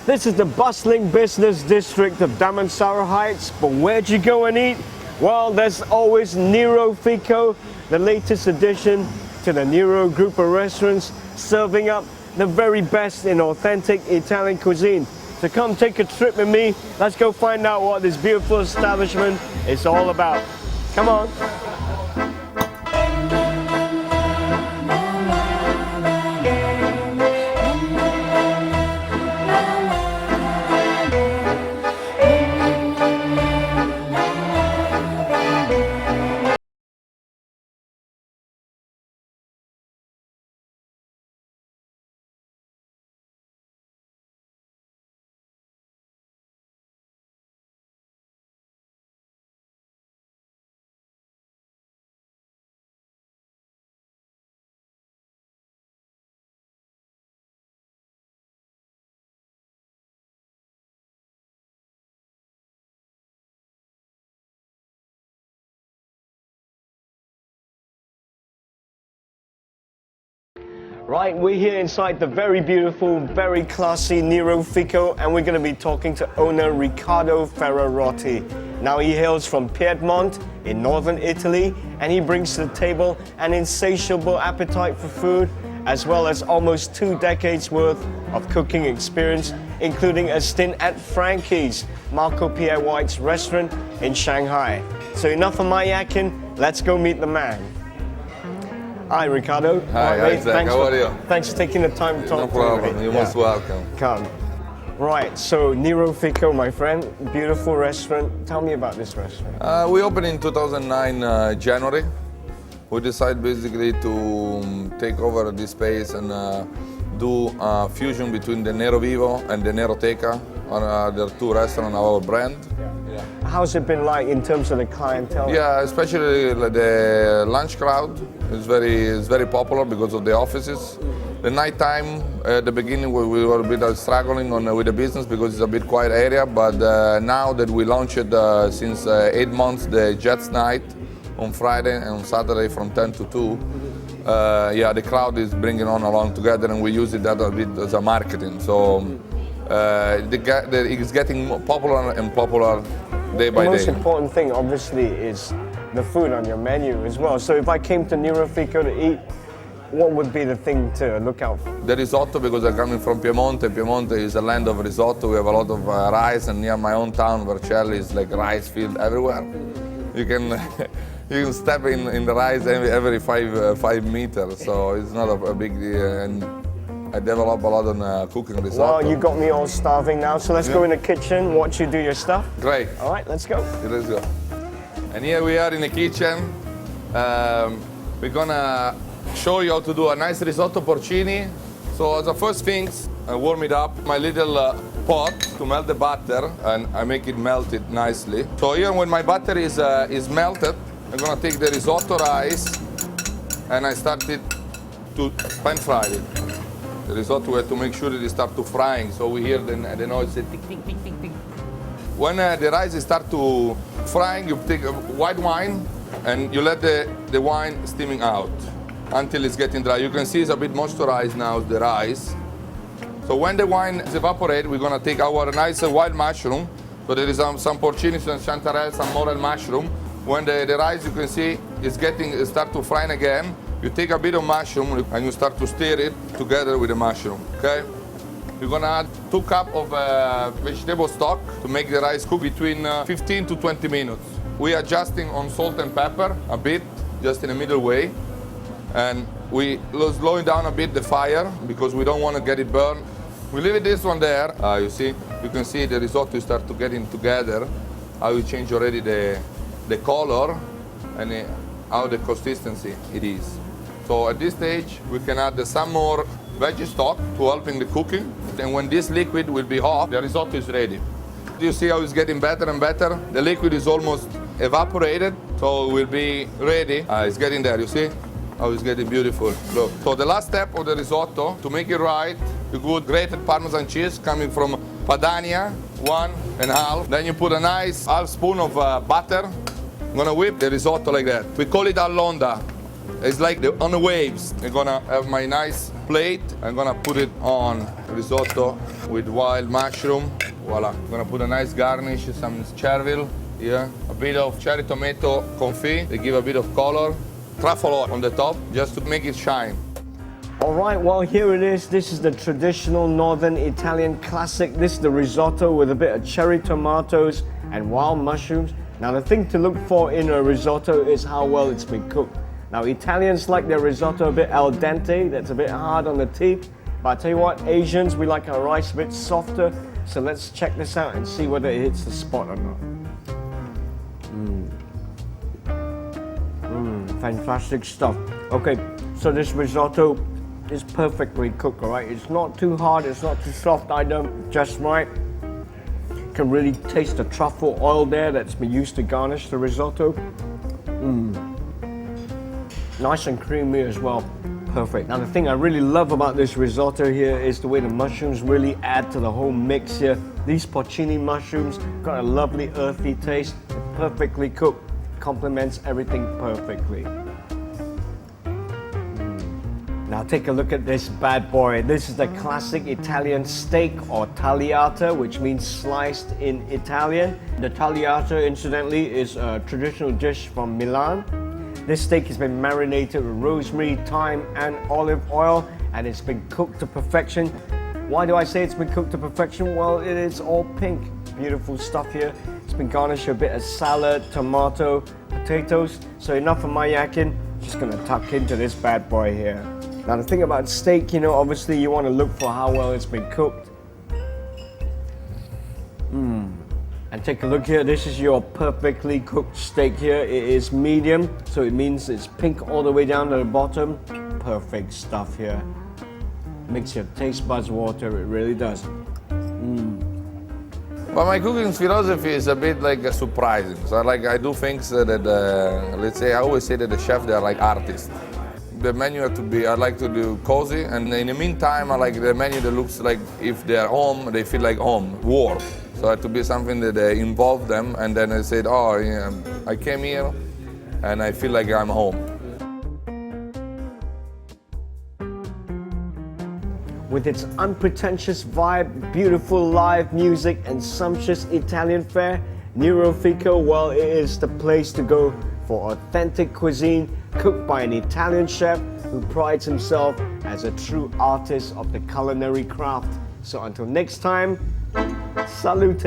This is the bustling business district of Damansara Heights, but where'd you go and eat? Well, there's always NeroFico, the latest addition to the Nero group of restaurants, serving up the very best in authentic Italian cuisine. So come take a trip with me. Let's go find out what this beautiful establishment is all about. Come on. Right, we're here inside the very beautiful, very classy NeroFico, and we're going to be talking to owner Riccardo Ferrarotti. Now he hails from Piedmont in northern Italy, and he brings to the table an insatiable appetite for food, as well as almost 2 decades worth of cooking experience, including a stint at Frankie's, Marco Pierre White's restaurant in Shanghai. So enough of my yakking, let's go meet the man. Hi, Riccardo. Hi, Zack. How are you? Thanks for taking the time to talk to me. No problem. You're most welcome. Come. Right, so NeroFico, my friend, beautiful restaurant. Tell me about this restaurant. We opened in 2009, January. We decided basically to take over this space and do a fusion between the Nero Vivo and the NeroTeca. They're 2 restaurants of our brand. How's it been like in terms of the clientele? Yeah, especially the lunch crowd is very popular because of the offices. The nighttime, at the beginning we were a bit struggling with the business because it's a bit quiet area, but now that we launched it since 8 months, the Jets night on Friday and on Saturday from 10 to 2, yeah, the crowd is bringing on along together, and we use it a bit as a marketing. So it's getting popular and popular day by day. The most important thing, obviously, is the food on your menu as well. So if I came to NeroFico to eat, what would be the thing to look out for? The risotto, because I'm coming from Piedmont. Piedmont is a land of risotto. We have a lot of rice, and near my own town, Vercelli, is like rice field everywhere. You can you can step in the rice every 5 meters, so it's not a big deal. And I develop a lot on cooking risotto. Well, you got me all starving now, so let's go in the kitchen, watch you do your stuff. Great. All right, let's go. Let's go. And here we are in the kitchen. We're gonna show you how to do a nice risotto porcini. So as the first things, I warm it up, my little pot to melt the butter, and I make it melted nicely. So here when my butter is melted, I'm gonna take the risotto rice and I started to pan fry it. The risotto, we have to make sure that it start to frying, so we hear the noise, tick, tick, tick, tick, tick. When the rice start to frying, you take white wine and you let the wine steaming out until it's getting dry. You can see it's a bit moisturized now, the rice. So when the wine is evaporated, we're gonna take our nice wild mushroom. So there is some porcini, some chanterelle, some morel mushroom. When the rice, you can see, is start to frying again, you take a bit of mushroom and you start to stir it together with the mushroom, okay? You're gonna add 2 cups of vegetable stock to make the rice cook between 15 to 20 minutes. We're adjusting on salt and pepper a bit, just in a middle way. And we slowing down a bit the fire because we don't want to get it burned. We leave this one there. You can see the risotto start to getting together. How you change already the color and how the consistency it is. So at this stage, we can add some more veggie stock to help in the cooking. And when this liquid will be hot, the risotto is ready. You see how it's getting better and better? The liquid is almost evaporated, so it will be ready. It's getting there, you see? How it's getting beautiful. Look. So the last step of the risotto, to make it right, you put grated Parmesan cheese coming from Padania, 1.5. Then you put a nice half spoon of butter. I'm gonna whip the risotto like that. We call it all'onda. It's like on the waves. I'm gonna have my nice plate. I'm gonna put it on risotto with wild mushroom. Voila. I'm gonna put a nice garnish, some chervil here, a bit of cherry tomato confit. They give a bit of color. Truffle oil on the top, just to make it shine. All right, well, here it is. This is the traditional Northern Italian classic. This is the risotto with a bit of cherry tomatoes and wild mushrooms. Now, the thing to look for in a risotto is how well it's been cooked. Now, Italians like their risotto a bit al dente, that's a bit hard on the teeth. But I tell you what, Asians, we like our rice a bit softer. So let's check this out and see whether it hits the spot or not. Fantastic stuff. Okay, so this risotto is perfectly cooked, all right? It's not too hard, it's not too soft either, just right. You can really taste the truffle oil there that's been used to garnish the risotto. Nice and creamy as well. Perfect. Now the thing I really love about this risotto here is the way the mushrooms really add to the whole mix here. These porcini mushrooms got a lovely earthy taste, perfectly cooked, complements everything perfectly. Now take a look at this bad boy. This is the classic Italian steak or tagliata, which means sliced in Italian. The tagliata, incidentally, is a traditional dish from Milan. This steak has been marinated with rosemary, thyme, and olive oil, and it's been cooked to perfection. Why do I say it's been cooked to perfection? Well, it is all pink. Beautiful stuff here. It's been garnished with a bit of salad, tomato, potatoes. So enough of my yakking. Just gonna tuck into this bad boy here. Now the thing about steak, you know, obviously you want to look for how well it's been cooked. And take a look here, this is your perfectly cooked steak here. It is medium, so it means it's pink all the way down to the bottom. Perfect stuff here. Makes your taste buds water, it really does. But my cooking philosophy is a bit like surprising. So I do things that, let's say, I always say that the chef, they're like artists. The menu have to be, I like to do cozy, and in the meantime, I like the menu that looks like if they're home, they feel like home, warm. So it had to be something that involved them, and then I said, oh, yeah, I came here, and I feel like I'm home. With its unpretentious vibe, beautiful live music, and sumptuous Italian fare, NeroFico, well, it is the place to go for authentic cuisine cooked by an Italian chef who prides himself as a true artist of the culinary craft. So until next time, salute!